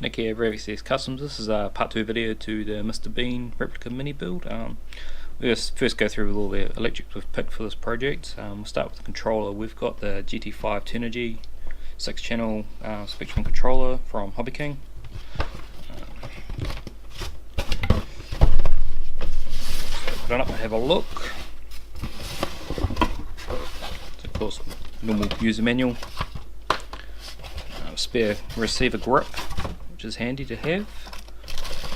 Nick here, VXS Customs. This is a part 2 video to the Mr. Bean replica mini build. We'll first go through with all the electrics we've picked for this project. We'll start with the controller. We've got the GT5 Turnigy 6-channel Spectrum controller from Hobby King. Put it up and have a look. So of course, normal user manual. Spare receiver grip, which is handy to have.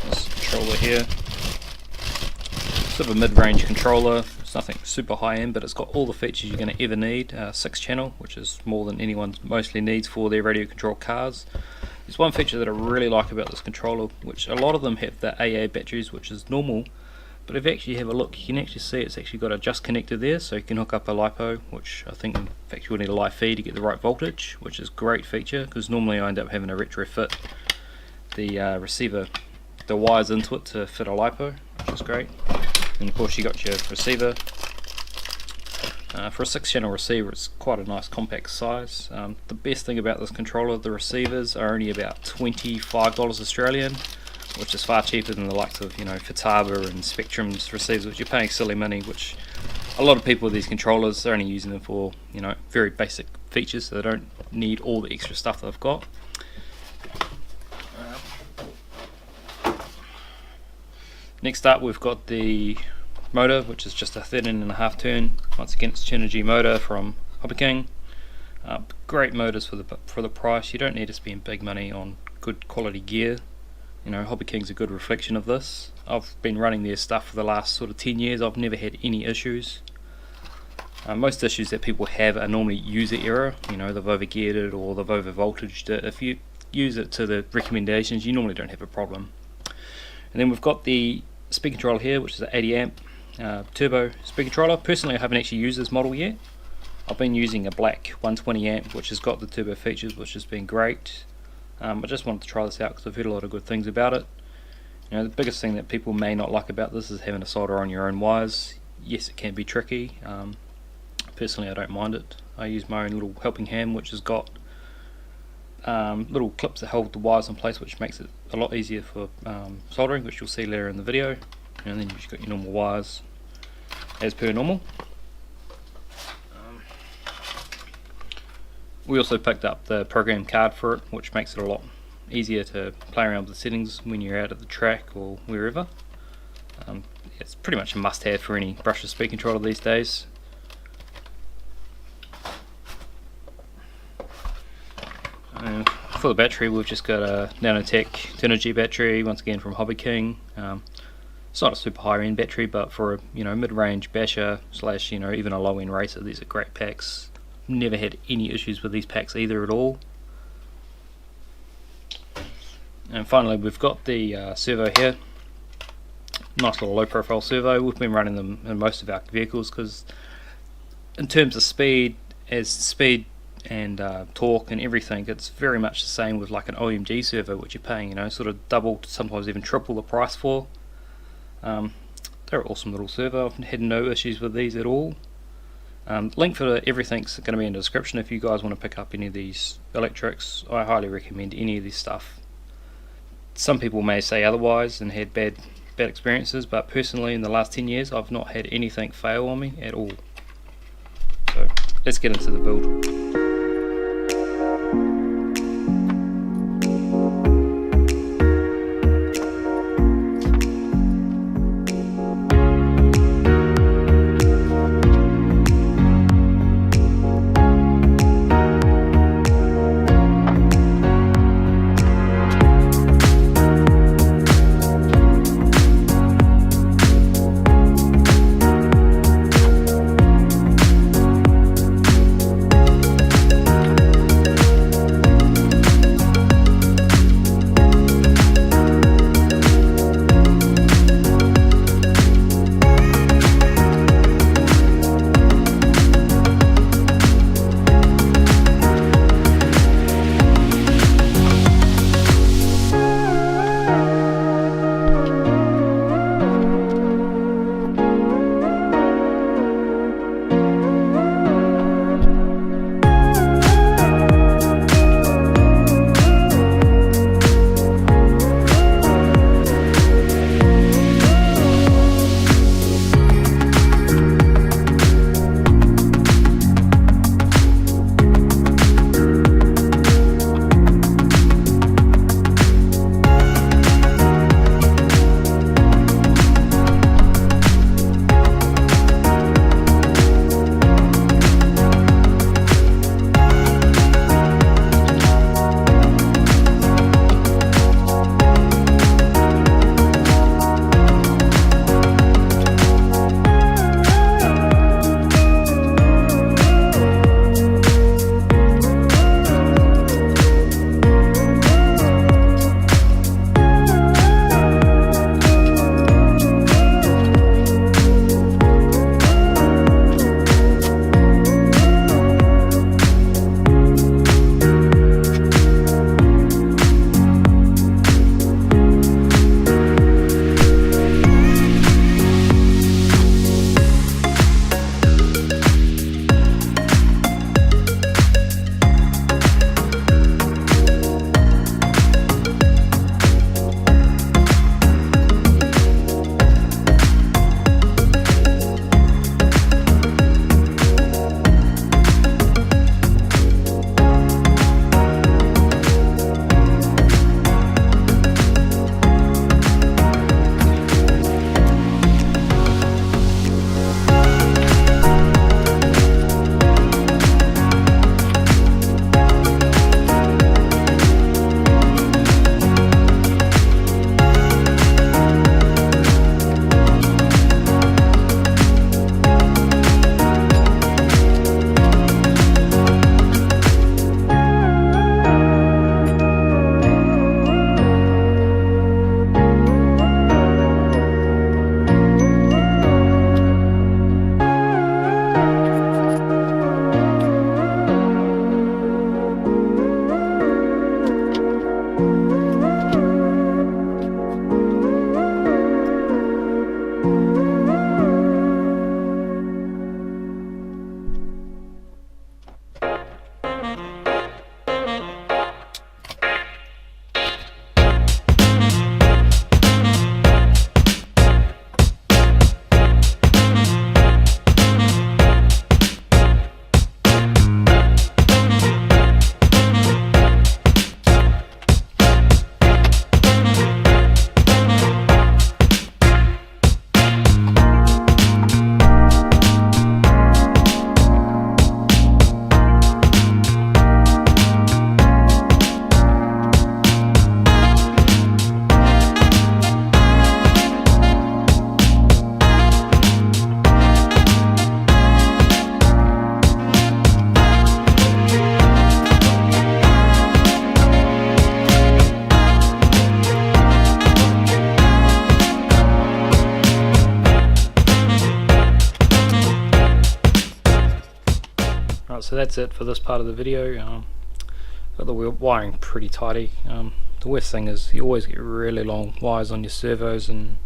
This controller here, sort of a mid-range controller. It's nothing super high-end, but it's got all the features you're going to ever need. 6-channel, which is more than anyone mostly needs for their radio control cars. There's one feature that I really like about this controller, which a lot of them have the AA batteries, which is normal, but if you actually have a look, you can actually see it's actually got a just connector there, so you can hook up a LiPo, which I think in fact you'll need a live feed to get the right voltage, which is a great feature, because normally I end up having to retrofit the receiver, the wires into it to fit a LiPo, which is great. And of course you got your receiver. For a 6-channel receiver, it's quite a nice compact size. The best thing about this controller, the receivers are only about $25 Australian, which is far cheaper than the likes of, Futaba and Spectrum's receivers, which you're paying silly money, which a lot of people with these controllers are only using them for, very basic features, so they don't need all the extra stuff they've got. Next up, we've got the motor, which is just a 13.5 turn. Once again, it's Turnigy motor from Hobby King. Great motors for the price. You don't need to spend big money on good quality gear. Hobby King's a good reflection of this. I've been running their stuff for the last sort of 10 years. I've never had any issues. Most issues that people have are normally user error. They've overgeared it or they've overvoltaged it. If you use it to the recommendations, you normally don't have a problem. And then we've got the speed controller here, which is an 80 amp turbo speed controller. Personally, I haven't actually used this model yet. I've been using a black 120 amp, which has got the turbo features, which has been great. I just wanted to try this out because I've heard a lot of good things about it. The biggest thing that people may not like about this is having to solder on your own wires. Yes, it can be tricky. Personally, I don't mind it. I use my own little helping hand, which has got little clips that hold the wires in place, which makes it a lot easier for soldering, which you'll see later in the video. And then you've got your normal wires as per normal. We also picked up the program card for it, which makes it a lot easier to play around with the settings when you're out at the track or wherever. It's pretty much a must-have for any brushless speed controller these days. For the battery, we've just got a Nano-Tech Turnigy battery, once again from Hobby King. It's not a super high-end battery, but for a mid-range basher slash even a low-end racer, these are great packs. Never had any issues with these packs either at all. And finally, we've got the servo here. Nice little low-profile servo. We've been running them in most of our vehicles because, in terms of speed, and torque and everything, it's very much the same with like an OMG servo, which you're paying, sort of double, sometimes even triple the price for. They're an awesome little servo. I've had no issues with these at all. Link for everything's going to be in the description if you guys want to pick up any of these electrics. I highly recommend any of this stuff. Some people may say otherwise and had bad experiences, but personally in the last 10 years I've not had anything fail on me at all. So let's get into the build. Right, so that's it for this part of the video. Got the wiring pretty tidy. The worst thing is you always get really long wires on your servos and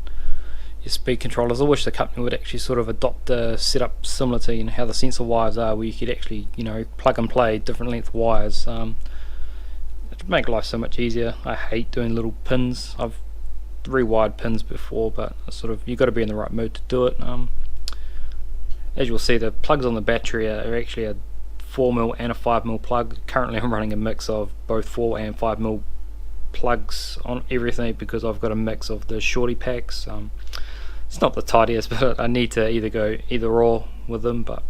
your speed controllers. I wish the company would actually sort of adopt a setup similar to how the sensor wires are, where you could actually plug and play different length wires. It'd make life so much easier. I hate doing little pins. I've rewired pins before, but you've got to be in the right mood to do it. As you'll see, the plugs on the battery are actually a 4mm and a 5mm plug. Currently I'm running a mix of both 4 and 5mm plugs on everything because I've got a mix of the Shorty packs. It's not the tidiest, but I need to either go either or with them, but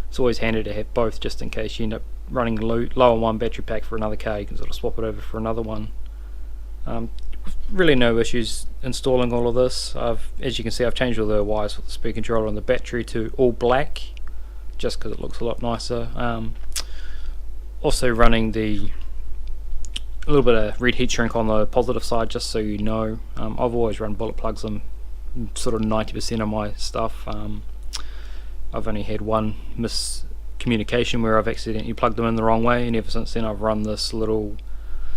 it's always handy to have both just in case you end up running low on one battery pack for another car. You can sort of swap it over for another one. Really no issues installing all of this. As you can see, I've changed all the wires for the speed controller and the battery to all black just because it looks a lot nicer. Also running a little bit of red heat shrink on the positive side, just so you know. I've always run bullet plugs on sort of 90% of my stuff. I've only had one miscommunication where I've accidentally plugged them in the wrong way, and ever since then I've run this little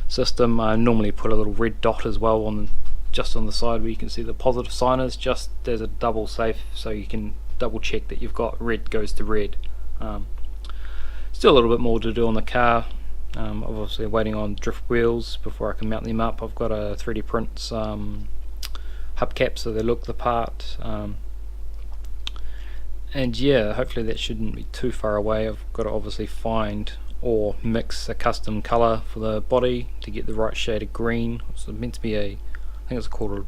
system. I normally put a little red dot as well just on the side where you can see the positive sign is, just as a double safe, so you can double check that you've got red goes to red. Still a little bit more to do on the car. I'm obviously waiting on drift wheels before I can mount them up. I've got a 3D print hubcap so they look the part, and yeah, hopefully that shouldn't be too far away. I've got to obviously find or mix a custom colour for the body to get the right shade of green. It's meant to be I think it's called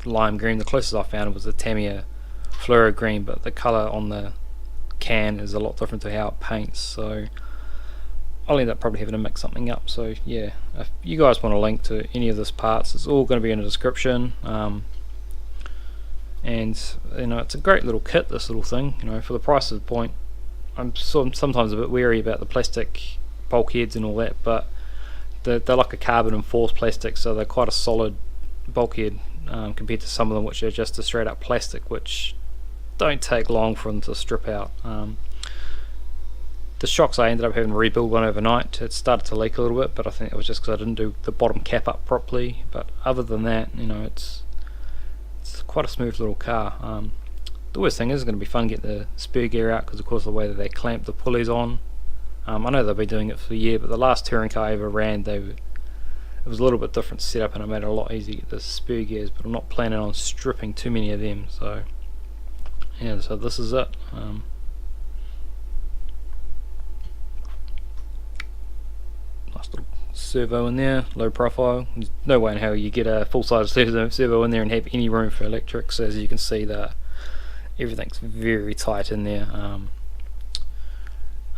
a lime green. The closest I found was a Tamiya fluoro green, but the colour on the can is a lot different to how it paints, so I'll end up probably having to mix something up. So yeah, if you guys want a link to any of this parts, it's all going to be in the description. And it's a great little kit, this little thing. For the price of the point, I'm sometimes a bit wary about the plastic bulkheads and all that, but they're like a carbon enforced plastic, so they're quite a solid bulkhead compared to some of them which are just a straight up plastic, which don't take long for them to strip out. The shocks, I ended up having to rebuild one overnight. It started to leak a little bit, but I think it was just because I didn't do the bottom cap up properly. But other than that, it's quite a smooth little car. The worst thing is going to be fun getting the spur gear out, because of course the way that they clamp the pulleys on. I know they've been doing it for a year, but the last touring car I ever ran, it was a little bit different setup, and it made it a lot easier to get the spur gears, but I'm not planning on stripping too many of them. So yeah, so this is it. Nice little servo in there, low profile. There's no way in hell you get a full-size servo in there and have any room for electrics. As you can see, everything's very tight in there. I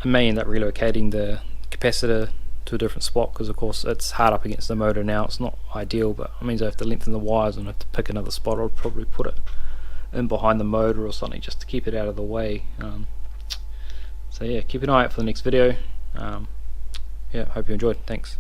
may end up relocating the capacitor to a different spot, because of course it's hard up against the motor now. It's not ideal, but it means I have to lengthen the wires and I have to pick another spot. I'll probably put it in behind the motor or something just to keep it out of the way. So yeah, keep an eye out for the next video. Yeah, hope you enjoyed. Thanks.